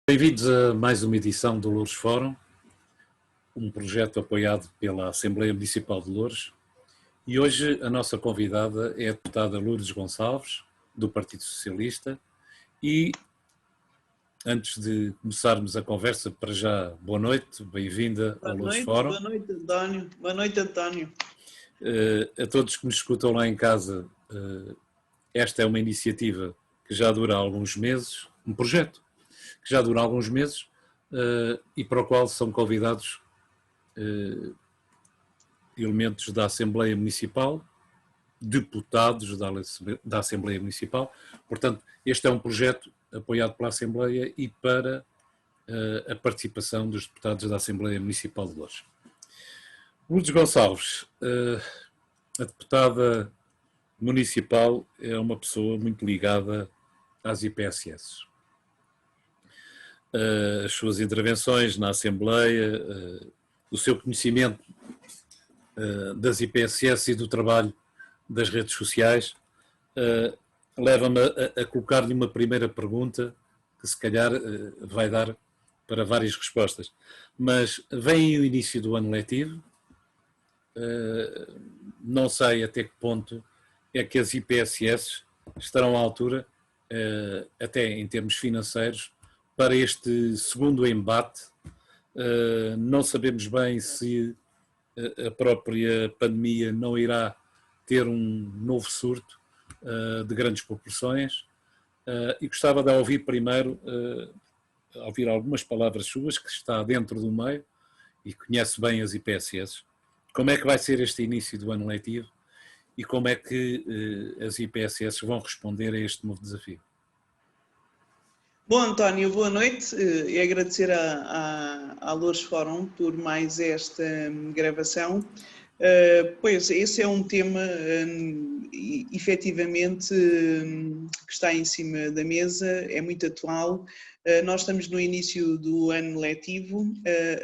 Bem-vindos a mais uma edição do Loures Fórum, um projeto apoiado pela Assembleia Municipal de Loures. E hoje a nossa convidada é a deputada Lourdes Gonçalves, do Partido Socialista. E antes de começarmos a conversa, para já, boa noite, bem-vinda ao Loures Fórum. Boa noite, António. Boa noite, António. A todos que nos escutam lá em casa, esta é uma iniciativa que já dura alguns meses, um projeto que já dura alguns meses e para o qual são convidados elementos da Assembleia Municipal, deputados da Assembleia Municipal. Portanto, este é um projeto apoiado pela Assembleia e para a participação dos deputados da Assembleia Municipal de Loures. Lourdes Gonçalves, a deputada municipal, é uma pessoa muito ligada às IPSS. As suas intervenções na Assembleia, o seu conhecimento das IPSS e do trabalho das redes sociais, leva-me a colocar-lhe uma primeira pergunta que se calhar vai dar para várias respostas. Mas vem o início do ano letivo, não sei até que ponto é que as IPSS estarão à altura, até em termos financeiros, para este segundo embate. Não sabemos bem se a própria pandemia não irá ter um novo surto de grandes proporções, e gostava de ouvir primeiro, ouvir algumas palavras suas, que está dentro do meio e conhece bem as IPSS. Como é que vai ser este início do ano letivo e como é que as IPSS vão responder a este novo desafio? Bom, António, boa noite e agradecer à Loures Fórum por mais esta gravação. Pois, esse é um tema efetivamente que está em cima da mesa, é muito atual. Nós estamos no início do ano letivo,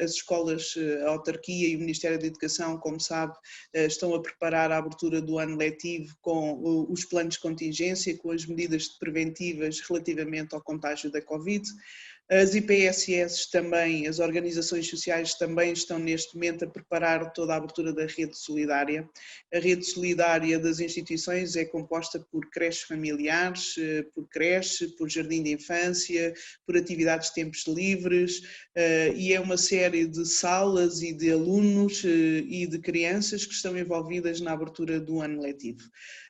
as escolas, a autarquia e o Ministério da Educação, como sabe, estão a preparar a abertura do ano letivo com os planos de contingência, com as medidas preventivas relativamente ao contágio da Covid. As IPSS também, as organizações sociais também estão neste momento a preparar toda a abertura da rede solidária. A rede solidária das instituições é composta por creches familiares, por creche, por jardim de infância, por atividades de tempos livres, e é uma série de salas e de alunos e de crianças que estão envolvidas na abertura do ano letivo.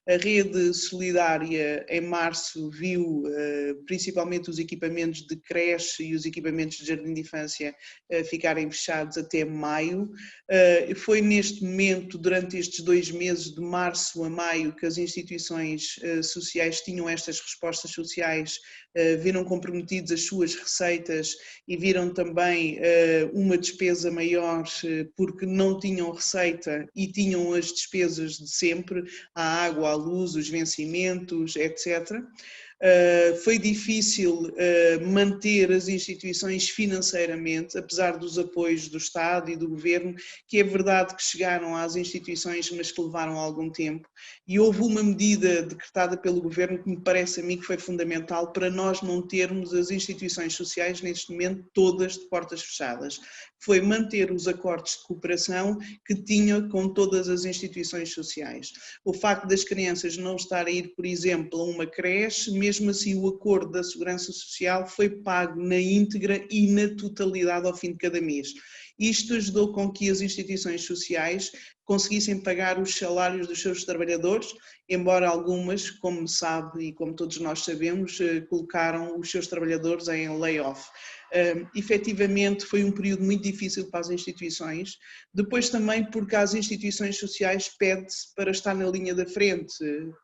A rede solidária em março viu principalmente os equipamentos de creche e os equipamentos de jardim de infância ficarem fechados até maio. Foi neste momento, durante estes 2 meses, de março a maio, que as instituições sociais tinham estas respostas sociais, viram comprometidas as suas receitas e viram também uma despesa maior porque não tinham receita e tinham as despesas de sempre, a água, a luz, os vencimentos, etc. Foi difícil manter as instituições financeiramente, apesar dos apoios do Estado e do Governo, que é verdade que chegaram às instituições, mas que levaram algum tempo. E houve uma medida decretada pelo Governo que me parece a mim que foi fundamental para nós não termos as instituições sociais, neste momento, todas de portas fechadas. Foi manter os acordos de cooperação que tinha com todas as instituições sociais. O facto das crianças não estarem a ir, por exemplo, a uma creche, mesmo assim o acordo da Segurança Social foi pago na íntegra e na totalidade ao fim de cada mês. Isto ajudou com que as instituições sociais conseguissem pagar os salários dos seus trabalhadores, embora algumas, como sabe e como todos nós sabemos, colocaram os seus trabalhadores em layoff. Efetivamente foi um período muito difícil para as instituições, depois também porque às instituições sociais pede-se para estar na linha da frente,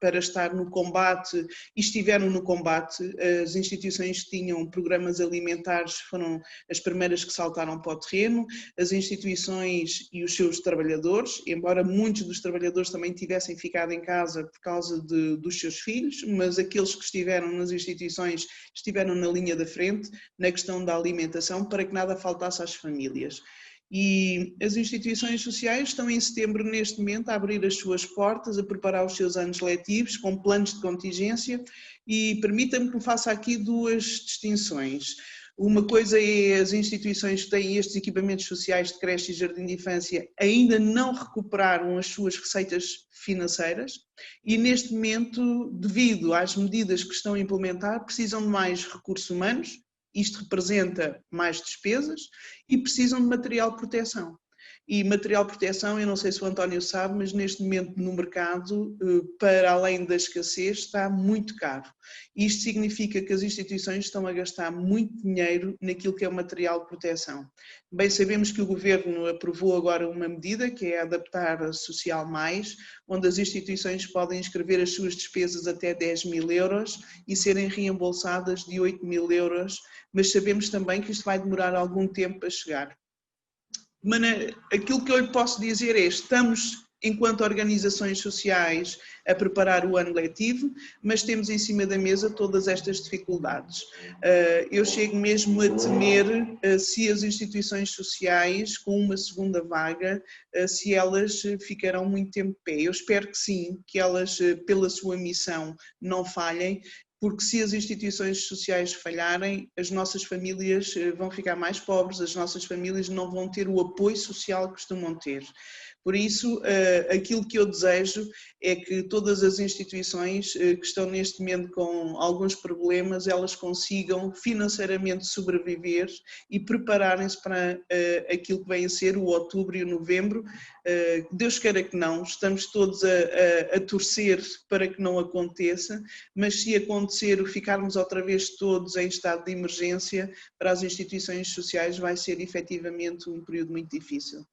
para estar no combate, e estiveram no combate. As instituições que tinham programas alimentares foram as primeiras que saltaram para o terreno, as instituições e os seus trabalhadores, embora muitos dos trabalhadores também tivessem ficado em casa por causa dos seus filhos, mas aqueles que estiveram nas instituições estiveram na linha da frente, na questão da alimentação, para que nada faltasse às famílias. E as instituições sociais estão em setembro, neste momento, a abrir as suas portas, a preparar os seus anos letivos com planos de contingência, e permita-me que faça aqui 2 distinções. Uma coisa é as instituições que têm estes equipamentos sociais de creche e jardim de infância ainda não recuperaram as suas receitas financeiras e neste momento, devido às medidas que estão a implementar, precisam de mais recursos humanos, isto representa mais despesas e precisam de material de proteção. E material de proteção, eu não sei se o António sabe, mas neste momento no mercado, para além da escassez, está muito caro. Isto significa que as instituições estão a gastar muito dinheiro naquilo que é o material de proteção. Bem sabemos que o Governo aprovou agora uma medida, que é adaptar a Social Mais, onde as instituições podem inscrever as suas despesas até 10.000 euros e serem reembolsadas de 8.000 euros, mas sabemos também que isto vai demorar algum tempo a chegar. Aquilo que eu lhe posso dizer é, estamos, enquanto organizações sociais, a preparar o ano letivo, mas temos em cima da mesa todas estas dificuldades. Eu chego mesmo a temer se as instituições sociais, com uma segunda vaga, se elas ficarão muito tempo de pé. Eu espero que sim, que elas, pela sua missão, não falhem, porque se as instituições sociais falharem, as nossas famílias vão ficar mais pobres, as nossas famílias não vão ter o apoio social que costumam ter. Por isso, aquilo que eu desejo é que todas as instituições que estão neste momento com alguns problemas, elas consigam financeiramente sobreviver e prepararem-se para aquilo que vem a ser o outubro e o novembro. Deus queira que não, estamos todos a torcer para que não aconteça, mas se acontecer, ficarmos outra vez todos em estado de emergência, para as instituições sociais vai ser efetivamente um período muito difícil.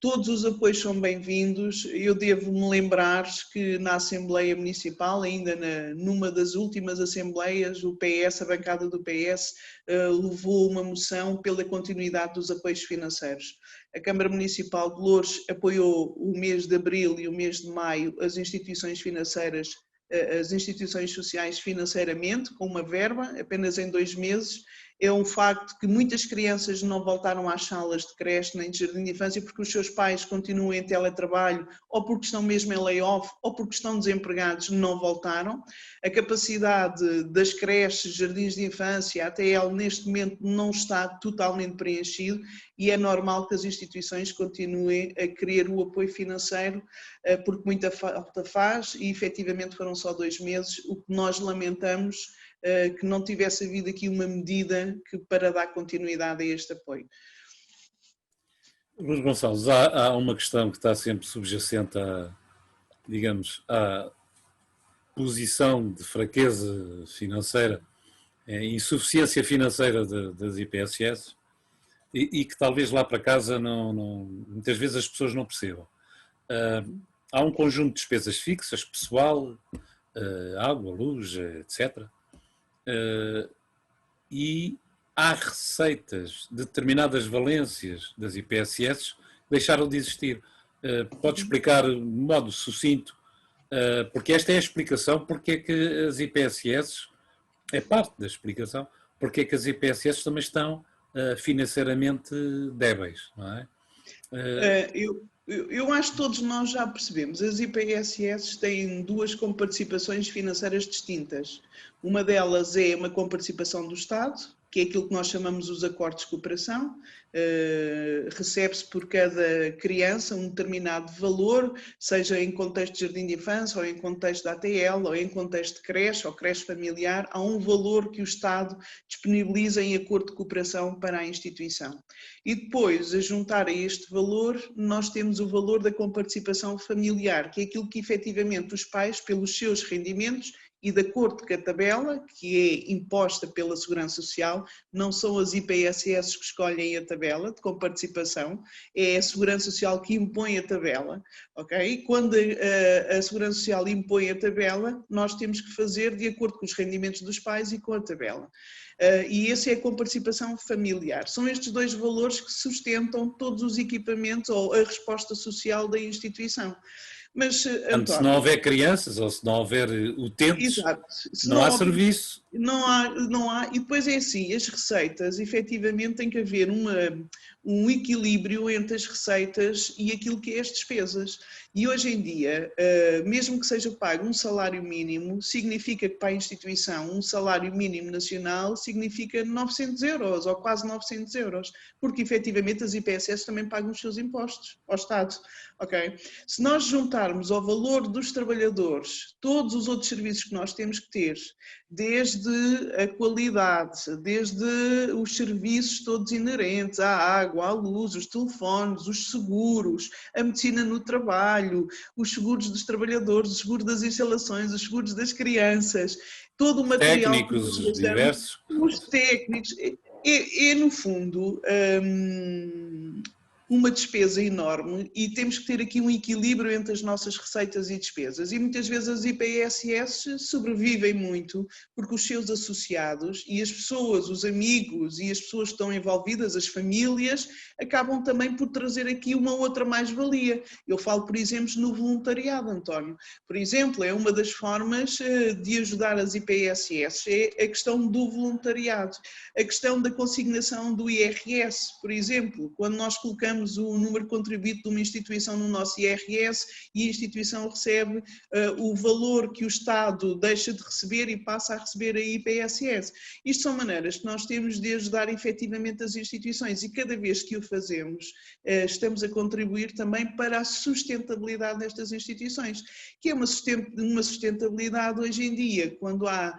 Todos os apoios são bem-vindos. Eu devo-me lembrar que na Assembleia Municipal, ainda numa das últimas assembleias, o PS, a bancada do PS, levou uma moção pela continuidade dos apoios financeiros. A Câmara Municipal de Loures apoiou o mês de abril e o mês de maio as instituições financeiras, as instituições sociais financeiramente, com uma verba, apenas em 2 meses. É um facto que muitas crianças não voltaram às salas de creche nem de jardim de infância porque os seus pais continuam em teletrabalho ou porque estão mesmo em layoff ou porque estão desempregados, não voltaram. A capacidade das creches, jardins de infância, a ATL, neste momento não está totalmente preenchido e é normal que as instituições continuem a querer o apoio financeiro porque muita falta faz e efetivamente foram só 2 meses, o que nós lamentamos que não tivesse havido aqui uma medida para dar continuidade a este apoio. Luís Gonçalves, há uma questão que está sempre subjacente à posição de fraqueza financeira, insuficiência financeira das IPSS e que talvez lá para casa muitas vezes as pessoas não percebam. Há um conjunto de despesas fixas, pessoal, água, luz, etc., e há receitas de determinadas valências das IPSS que deixaram de existir. Pode explicar de modo sucinto, porque esta é a explicação, porque é que as IPSS, é parte da explicação, porque é que as IPSS também estão financeiramente débeis, não é? Eu acho que todos nós já percebemos, as IPSS têm 2 comparticipações financeiras distintas. Uma delas é uma comparticipação do Estado, que é aquilo que nós chamamos os acordos de cooperação, recebe-se por cada criança um determinado valor, seja em contexto de jardim de infância, ou em contexto da ATL, ou em contexto de creche, ou creche familiar, há um valor que o Estado disponibiliza em acordo de cooperação para a instituição. E depois, a juntar a este valor, nós temos o valor da comparticipação familiar, que é aquilo que efetivamente os pais, pelos seus rendimentos, e de acordo com a tabela, que é imposta pela Segurança Social, não são as IPSS que escolhem a tabela de comparticipação, é a Segurança Social que impõe a tabela, ok? E quando a Segurança Social impõe a tabela, nós temos que fazer de acordo com os rendimentos dos pais e com a tabela. E esse é a comparticipação familiar. São estes 2 valores que sustentam todos os equipamentos ou a resposta social da instituição. Mas, António, se não houver crianças ou se não houver utentes, exato, não há serviço Não há, e depois é assim, as receitas, efetivamente tem que haver um equilíbrio entre as receitas e aquilo que é as despesas. E hoje em dia, mesmo que seja pago um salário mínimo, significa que para a instituição um salário mínimo nacional significa 900 euros ou quase 900 euros, porque efetivamente as IPSS também pagam os seus impostos ao Estado. Okay? Se nós juntarmos ao valor dos trabalhadores todos os outros serviços que nós temos que ter, desde a qualidade, desde os serviços todos inerentes à água, à luz, os telefones, os seguros, a medicina no trabalho, os seguros dos trabalhadores, os seguros das instalações, os seguros das crianças, todo o material que nós Técnicos gastamos, diversos. os técnicos, no fundo uma despesa enorme e temos que ter aqui um equilíbrio entre as nossas receitas e despesas. E muitas vezes as IPSS sobrevivem muito porque os seus associados e as pessoas, os amigos e as pessoas que estão envolvidas, as famílias, acabam também por trazer aqui uma outra mais-valia. Eu falo, por exemplo, no voluntariado, António. Por exemplo, é uma das formas de ajudar as IPSS, é a questão do voluntariado, a questão da consignação do IRS, por exemplo, quando nós colocamos o número contribuído de uma instituição no nosso IRS e a instituição recebe o valor que o Estado deixa de receber e passa a receber a IPSS. Isto são maneiras que nós temos de ajudar efetivamente as instituições e cada vez que o fazemos estamos a contribuir também para a sustentabilidade destas instituições, que é uma sustentabilidade hoje em dia, quando há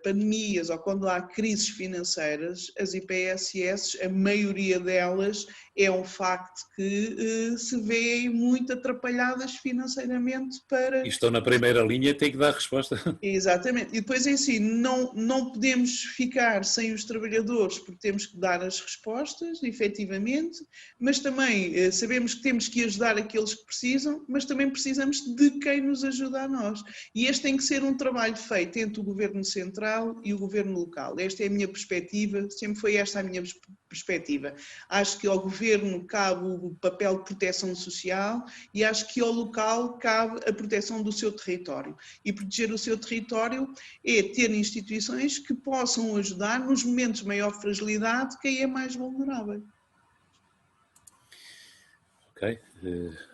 pandemias ou quando há crises financeiras, as IPSS, a maioria delas é um facto que se vêem muito atrapalhadas financeiramente para... E estão na primeira linha e têm que dar resposta. Exatamente. E depois é assim, não podemos ficar sem os trabalhadores porque temos que dar as respostas, efetivamente, mas também sabemos que temos que ajudar aqueles que precisam, mas também precisamos de quem nos ajuda a nós. E este tem que ser um trabalho feito entre o Governo Central e o Governo Local. Esta é a minha perspectiva, sempre foi esta a minha perspectiva. Acho que ao Governo cabe o papel de proteção social e acho que ao local cabe a proteção do seu território. E proteger o seu território é ter instituições que possam ajudar nos momentos de maior fragilidade quem é mais vulnerável. Ok,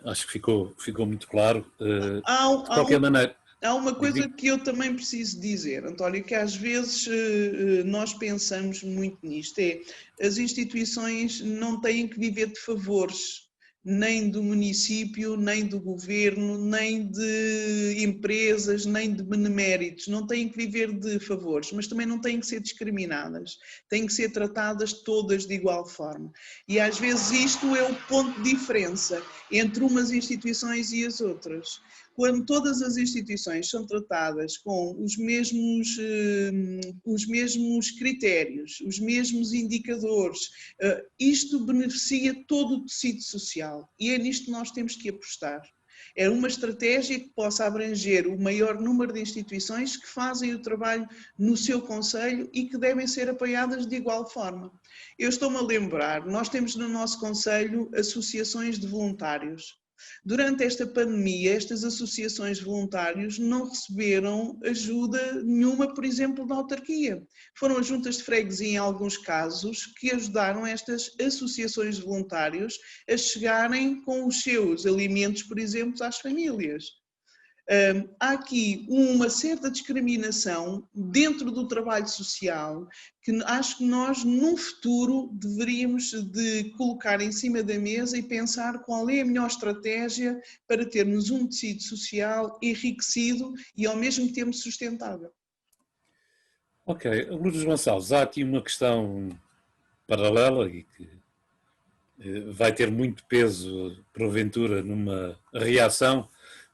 acho que ficou muito claro. De qualquer maneira... Há uma coisa que eu também preciso dizer, António, que às vezes nós pensamos muito nisto, as instituições não têm que viver de favores, nem do município, nem do governo, nem de empresas, nem de beneméritos, não têm que viver de favores, mas também não têm que ser discriminadas, têm que ser tratadas todas de igual forma. E às vezes isto é o ponto de diferença entre umas instituições e as outras. Quando todas as instituições são tratadas com os mesmos critérios, os mesmos indicadores, isto beneficia todo o tecido social e é nisto que nós temos que apostar. É uma estratégia que possa abranger o maior número de instituições que fazem o trabalho no seu concelho e que devem ser apoiadas de igual forma. Eu estou-me a lembrar, nós temos no nosso concelho associações de voluntários. Durante esta pandemia, estas associações de voluntários não receberam ajuda nenhuma, por exemplo, da autarquia. Foram as juntas de freguesia, em alguns casos, que ajudaram estas associações de voluntários a chegarem com os seus alimentos, por exemplo, às famílias. Há aqui uma certa discriminação dentro do trabalho social que acho que nós, num futuro, deveríamos de colocar em cima da mesa e pensar qual é a melhor estratégia para termos um tecido social enriquecido e ao mesmo tempo sustentável. Ok, Lourdes Gonçalves, há aqui uma questão paralela e que vai ter muito peso, porventura, numa reação,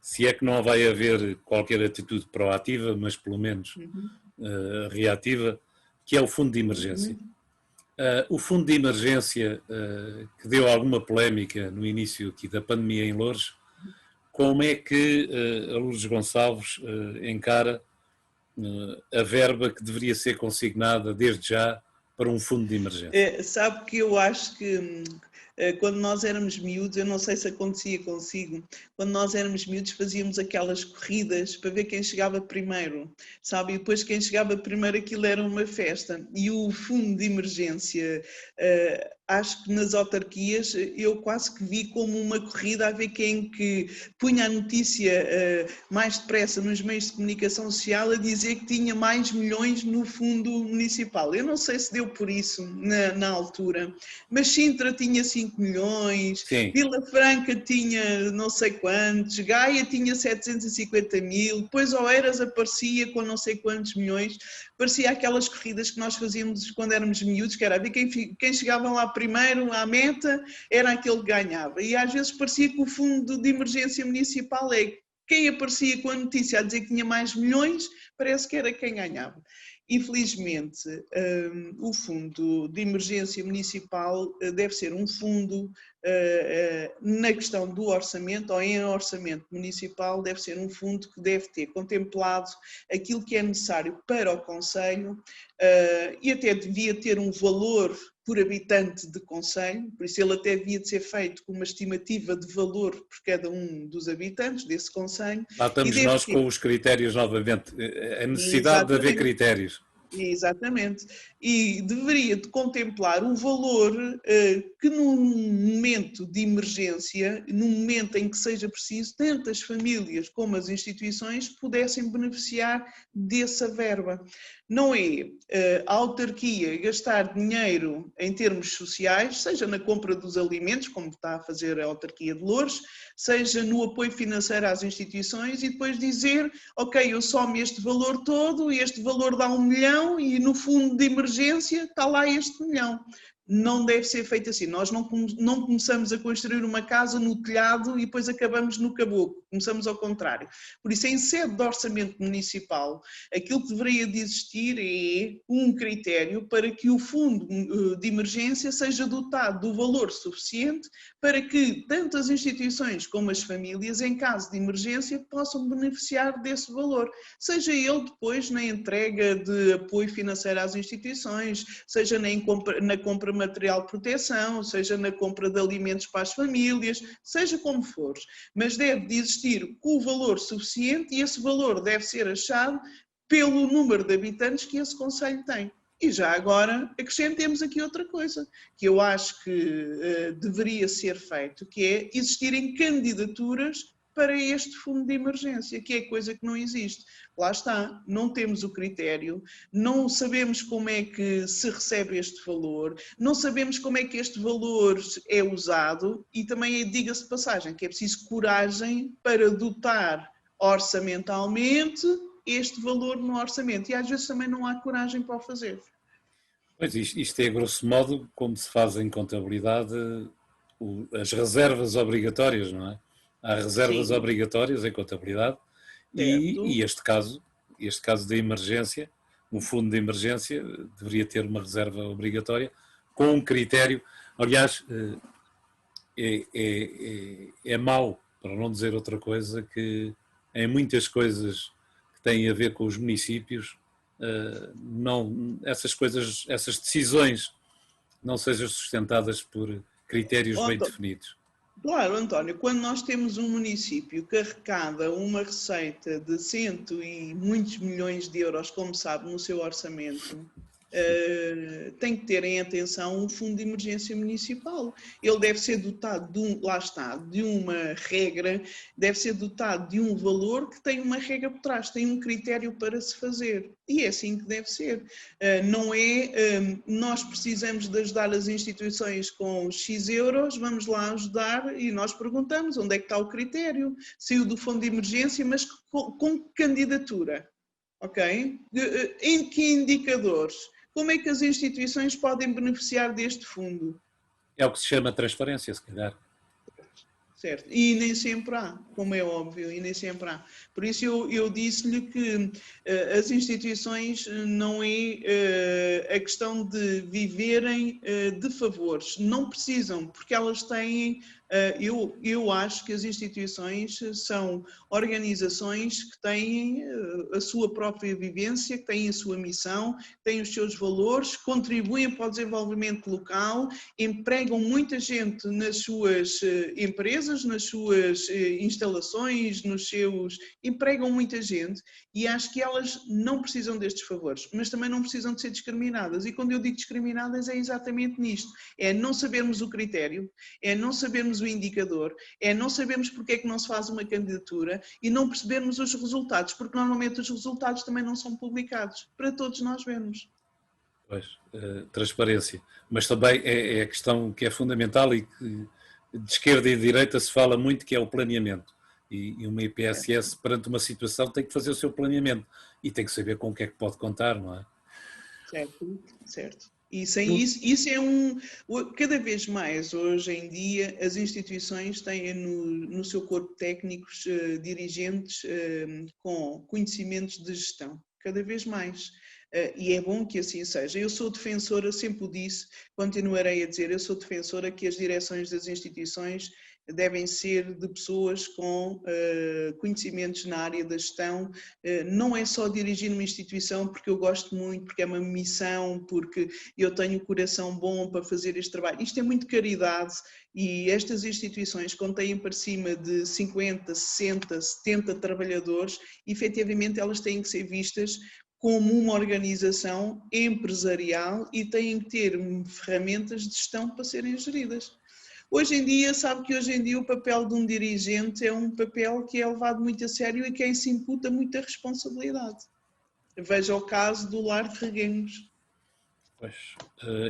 se é que não vai haver qualquer atitude proativa, mas pelo menos reativa, que é o Fundo de Emergência. O Fundo de Emergência, que deu alguma polémica no início aqui da pandemia em Loures, como é que a Lourdes Gonçalves encara a verba que deveria ser consignada desde já para um fundo de emergência? Sabe que eu acho que Quando nós éramos miúdos, eu não sei se acontecia consigo, quando nós éramos miúdos fazíamos aquelas corridas para ver quem chegava primeiro, sabe? E depois quem chegava primeiro aquilo era uma festa. E o fundo de emergência, acho que nas autarquias eu quase que vi como uma corrida a ver quem que punha a notícia mais depressa nos meios de comunicação social a dizer que tinha mais milhões no fundo municipal. Eu não sei se deu por isso na altura, mas Sintra tinha 5 milhões, Sim. Vila Franca tinha não sei quantos, Gaia tinha 750 mil, depois Oeiras aparecia com não sei quantos milhões, parecia aquelas corridas que nós fazíamos quando éramos miúdos, que era a ver quem chegava lá primeiro à meta era aquele que ganhava. E às vezes parecia que o fundo de emergência municipal é quem aparecia com a notícia a dizer que tinha mais milhões, parece que era quem ganhava. Infelizmente, o fundo de emergência municipal deve ser um fundo, na questão do orçamento ou em orçamento municipal, deve ser um fundo que deve ter contemplado aquilo que é necessário para o concelho e até devia ter um valor por habitante de concelho, por isso ele até devia de ser feito com uma estimativa de valor por cada um dos habitantes desse concelho. Lá estamos nós com os critérios novamente, a necessidade de haver critérios. Exatamente. E deveria de contemplar um valor que num momento de emergência, num momento em que seja preciso, tanto as famílias como as instituições pudessem beneficiar dessa verba. Não é a autarquia gastar dinheiro em termos sociais, seja na compra dos alimentos, como está a fazer a autarquia de Loures, seja no apoio financeiro às instituições e depois dizer, ok, eu somo este valor todo e este valor dá 1 milhão e no fundo de emergência está lá este 1 milhão. Não deve ser feito assim. Nós não começamos a construir uma casa no telhado e depois acabamos no caboclo. Começamos ao contrário. Por isso, em sede de orçamento municipal, aquilo que deveria de existir é um critério para que o fundo de emergência seja dotado do valor suficiente para que tanto as instituições como as famílias, em caso de emergência, possam beneficiar desse valor. Seja ele depois na entrega de apoio financeiro às instituições, seja na compra de material de proteção, seja na compra de alimentos para as famílias, seja como for. Mas deve de existir o valor suficiente e esse valor deve ser achado pelo número de habitantes que esse concelho tem. E já agora acrescentemos aqui outra coisa, que eu acho que deveria ser feito, que é existirem candidaturas para este fundo de emergência, que é coisa que não existe. Lá está, não temos o critério, não sabemos como é que se recebe este valor, não sabemos como é que este valor é usado e também diga-se de passagem que é preciso coragem para dotar orçamentalmente este valor no orçamento e às vezes também não há coragem para o fazer. Pois isto é grosso modo como se faz em contabilidade as reservas obrigatórias, não é? Há reservas Sim, obrigatórias em contabilidade e este caso de emergência, um fundo de emergência deveria ter uma reserva obrigatória com um critério. Aliás, é mau, para não dizer outra coisa, que em muitas coisas que têm a ver com os municípios, essas decisões não sejam sustentadas por critérios bem definidos. Claro, António, quando nós temos um município que arrecada uma receita de cento e muitos milhões de euros, como sabe, no seu orçamento, tem que ter em atenção um fundo de emergência municipal. Ele deve ser dotado de uma regra, deve ser dotado de um valor que tem uma regra por trás, tem um critério para se fazer. E é assim que deve ser. Não é nós precisamos de ajudar as instituições com X euros, vamos lá ajudar e nós perguntamos onde é que está o critério. Saiu do fundo de emergência, mas com que candidatura? Ok? Em que indicadores? Como é que as instituições podem beneficiar deste fundo? É o que se chama transparência, se calhar. Certo, e nem sempre há, como é óbvio, e nem sempre há. Por isso eu disse-lhe que as instituições não é a questão de viverem de favores, não precisam, porque elas têm, eu acho que as instituições são organizações que têm a sua própria vivência, que têm a sua missão, têm os seus valores, contribuem para o desenvolvimento local, empregam muita gente nas suas empresas, nas suas instalações, empregam muita gente e acho que elas não precisam destes favores, mas também não precisam de ser discriminadas. E quando eu digo discriminadas é exatamente nisto, é não sabermos o critério, é não sabermos o indicador, é não sabermos porque é que não se faz uma candidatura e não percebermos os resultados, porque normalmente os resultados também não são publicados, para todos nós vermos. Pois, transparência. Mas também é a questão que é fundamental e que de esquerda e de direita se fala muito, que é o planeamento. E uma IPSS, perante uma situação, tem que fazer o seu planeamento e tem que saber com o que é que pode contar, não é? Certo, certo. E sem isso é cada vez mais, hoje em dia, as instituições têm no seu corpo técnicos dirigentes com conhecimentos de gestão, cada vez mais. E é bom que assim seja. Eu sou defensora, sempre o disse, continuarei a dizer, eu sou defensora que as direções das instituições devem ser de pessoas com conhecimentos na área da gestão. Não é só dirigir uma instituição porque eu gosto muito, porque é uma missão, porque eu tenho o coração bom para fazer este trabalho. Isto é muito caridade e estas instituições, quando têm para cima de 50, 60, 70 trabalhadores, efetivamente elas têm que ser vistas como uma organização empresarial e têm que ter ferramentas de gestão para serem geridas. Hoje em dia, sabe que hoje em dia o papel de um dirigente é um papel que é levado muito a sério e quem se imputa muita responsabilidade. Veja o caso do Lar de Reguengos. Pois,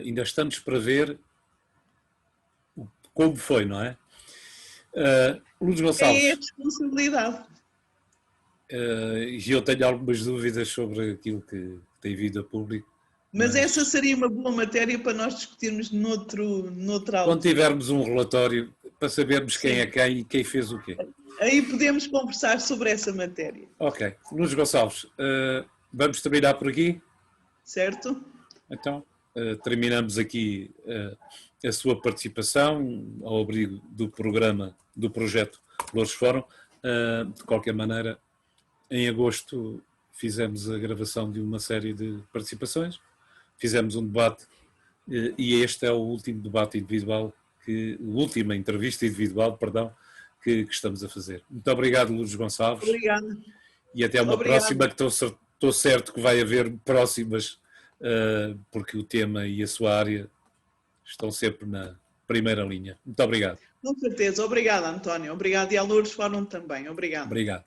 ainda estamos para ver como foi, não é? Lourdes Gonçalves. É a responsabilidade. E eu tenho algumas dúvidas sobre aquilo que tem vindo a público. Mas essa seria uma boa matéria para nós discutirmos noutra altura. Quando tivermos um relatório, para sabermos quem é quem e quem fez o quê. Aí podemos conversar sobre essa matéria. Ok. Lourdes Gonçalves, vamos terminar por aqui? Certo? Então, terminamos aqui a sua participação ao abrigo do programa, do projeto Louros Fórum. De qualquer maneira, em agosto fizemos a gravação de uma série de participações, fizemos um debate e este é o último debate individual, última entrevista individual, perdão, que estamos a fazer. Muito obrigado, Lourdes Gonçalves. Obrigada. E até uma próxima, que estou certo que vai haver próximas, porque o tema e a sua área estão sempre na primeira linha. Muito obrigado. Com certeza. Obrigada, António. Obrigada. E a Lourdes Fórum também. Obrigada. Obrigado.